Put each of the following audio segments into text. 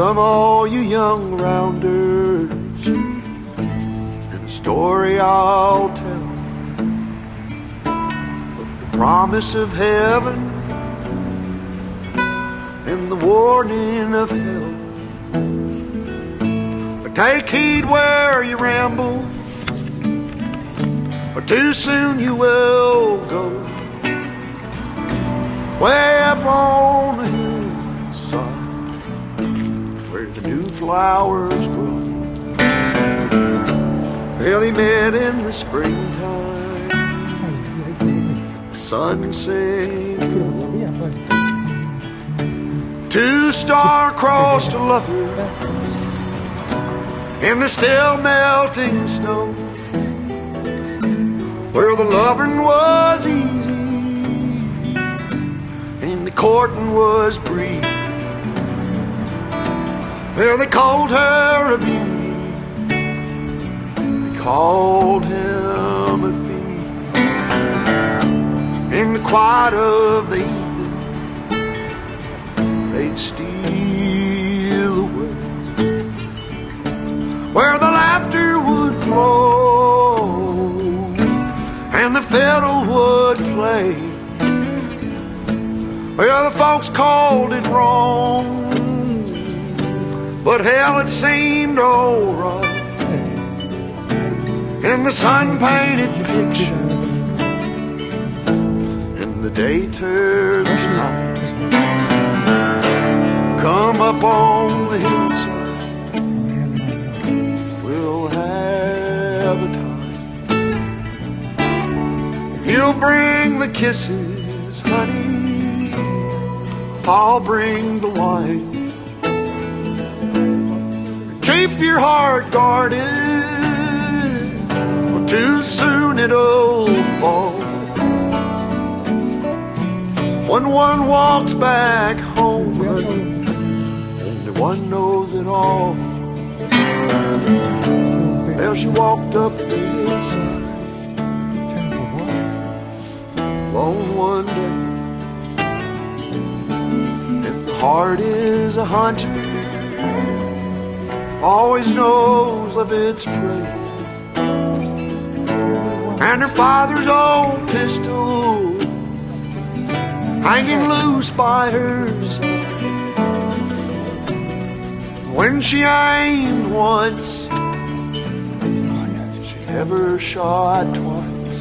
Come all you young rounders, and a story I'll tell of the promise of heaven and the warning of hell. But take heed where you ramble, or too soon you will go. Way up on the hillside where the new flowers grow. Well, he met in the springtime, the sun sinking, two star-crossed lovers in the still melting snow, where the loving was easy and the courting was brief. Well, they called her a beauty, they called him a thief. In the quiet of the evening, they'd steal away, where the laughter would flow and the fiddle would play. Well, the folks called it wrong, but hell, it seemed alright. In the sun-painted picture, and the day turned to night. Come up on the hillside, we'll have a time. If you'll bring the kisses, honey, I'll bring the wine. Keep your heart guarded, or too soon it'll fall. When one walks back home, honey, only one knows it all. Well, she walked up the hillside alone one day, and the heart is a hunter, always knows of its prey. And her father's old pistol hanging loose by her side. When she aimed once, she never shot twice.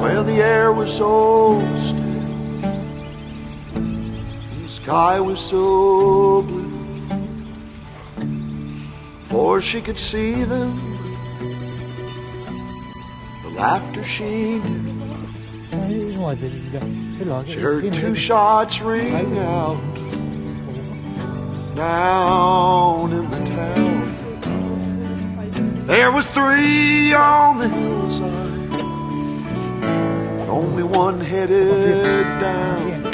Well, the air was so still, the sky was so blue, for she could see them, the laughter she knew. She heard two shots ring out down in the town. There was three on the hillside, only one headed down.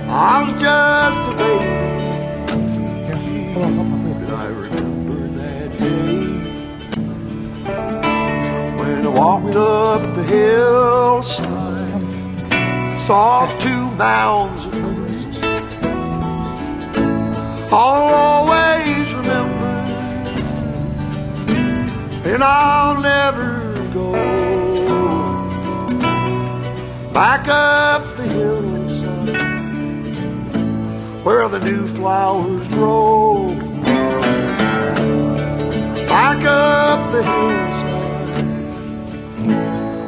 I was just a baby, but I remember that day when I walked up the hillside, saw two mounds of corpses. I'll always remember, and I'll never go back up the hillside where the new flowers grow. Back up the hillside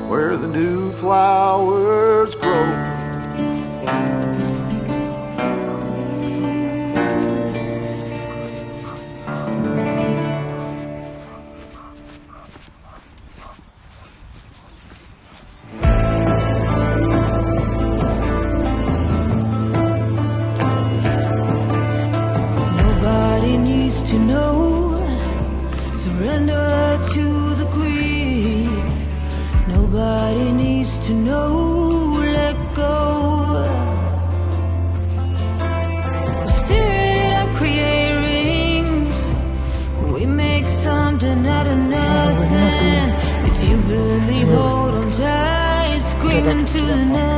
where the new flowers grow. To know, surrender to the grief. Nobody needs to know, let go. Spirit, I create rings. We make something out of nothing. If you believe, hold on tight, screaming to the night.